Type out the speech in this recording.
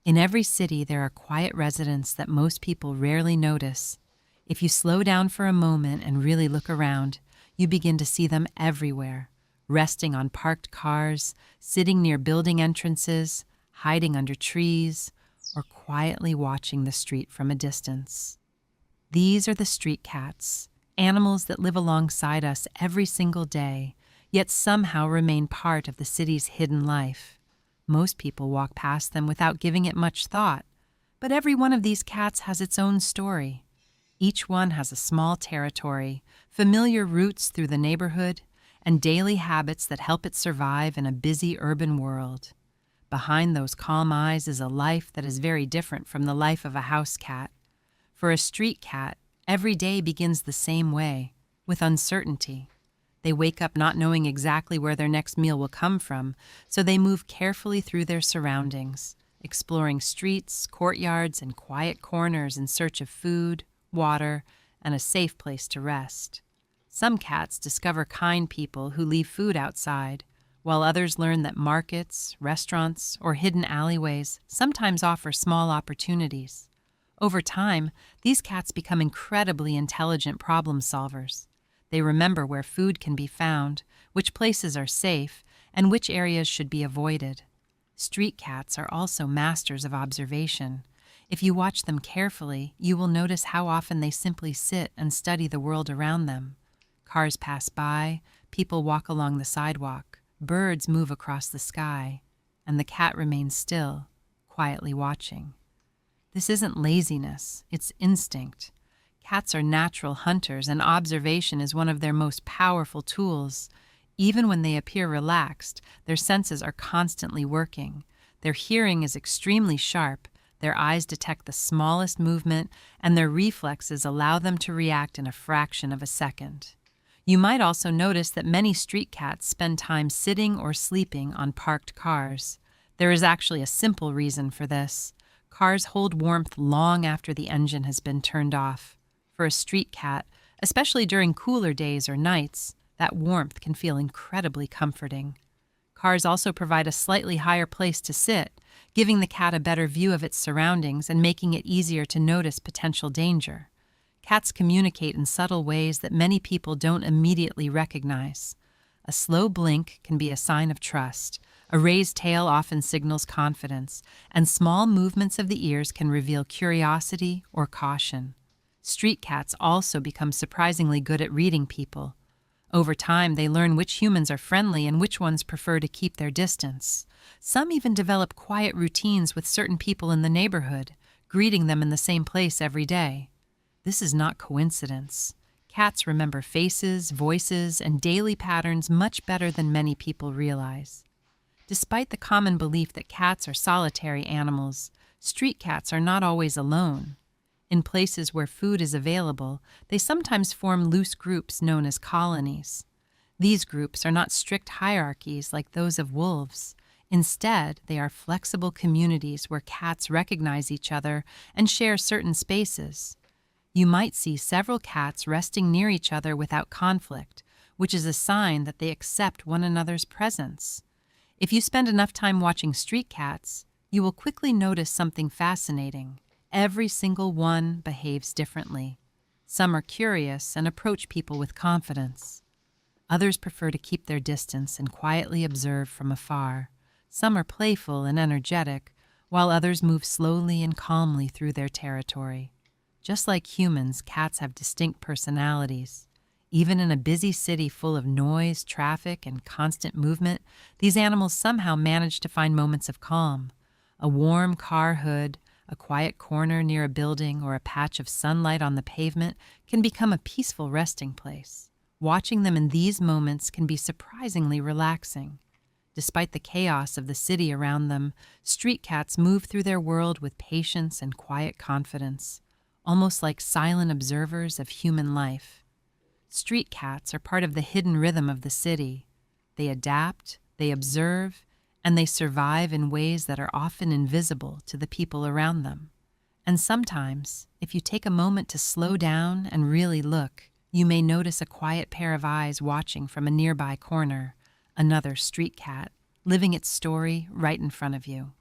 In every city, there are quiet residents that most people rarely notice. If you slow down for a moment and really look around, you begin to see them everywhere, resting on parked cars, sitting near building entrances, hiding under trees, or quietly watching the street from a distance. These are the street cats, animals that live alongside us every single day, yet somehow remain part of the city's hidden life. Most people walk past them without giving it much thought, but every one of these cats has its own story. Each one has a small territory, familiar routes through the neighborhood, and daily habits that help it survive in a busy urban world. Behind those calm eyes is a life that is very different from the life of a house cat. For a street cat, every day begins the same way, with uncertainty. They wake up not knowing exactly where their next meal will come from, so they move carefully through their surroundings, exploring streets, courtyards, and quiet corners in search of food, water, and a safe place to rest. Some cats discover kind people who leave food outside, while others learn that markets, restaurants, or hidden alleyways sometimes offer small opportunities. Over time, these cats become incredibly intelligent problem solvers. They remember where food can be found, which places are safe, and which areas should be avoided. Street cats are also masters of observation. If you watch them carefully, you will notice how often they simply sit and study the world around them. Cars pass by, people walk along the sidewalk, birds move across the sky, and the cat remains still, quietly watching. This isn't laziness, it's instinct. Cats are natural hunters, and observation is one of their most powerful tools. Even when they appear relaxed, their senses are constantly working. Their hearing is extremely sharp, their eyes detect the smallest movement, and their reflexes allow them to react in a fraction of a second. You might also notice that many street cats spend time sitting or sleeping on parked cars. There is actually a simple reason for this. Cars hold warmth long after the engine has been turned off. For a street cat, especially during cooler days or nights, that warmth can feel incredibly comforting. Cars also provide a slightly higher place to sit, giving the cat a better view of its surroundings and making it easier to notice potential danger. Cats communicate in subtle ways that many people don't immediately recognize. A slow blink can be a sign of trust. A raised tail often signals confidence, and small movements of the ears can reveal curiosity or caution. Street cats also become surprisingly good at reading people. Over time, they learn which humans are friendly and which ones prefer to keep their distance. Some even develop quiet routines with certain people in the neighborhood, greeting them in the same place every day. This is not coincidence. Cats remember faces, voices, and daily patterns much better than many people realize. Despite the common belief that cats are solitary animals, street cats are not always alone. In places where food is available, they sometimes form loose groups known as colonies. These groups are not strict hierarchies like those of wolves. Instead, they are flexible communities where cats recognize each other and share certain spaces. You might see several cats resting near each other without conflict, which is a sign that they accept one another's presence. If you spend enough time watching street cats, you will quickly notice something fascinating. Every single one behaves differently. Some are curious and approach people with confidence. Others prefer to keep their distance and quietly observe from afar. Some are playful and energetic, while others move slowly and calmly through their territory. Just like humans, cats have distinct personalities. Even in a busy city full of noise, traffic, and constant movement, these animals somehow manage to find moments of calm. A warm car hood, a quiet corner near a building, or a patch of sunlight on the pavement can become a peaceful resting place. Watching them in these moments can be surprisingly relaxing. Despite the chaos of the city around them, street cats move through their world with patience and quiet confidence, almost like silent observers of human life. Street cats are part of the hidden rhythm of the city. They adapt, they observe, and they survive in ways that are often invisible to the people around them. And sometimes, if you take a moment to slow down and really look, you may notice a quiet pair of eyes watching from a nearby corner, another street cat, living its story right in front of you.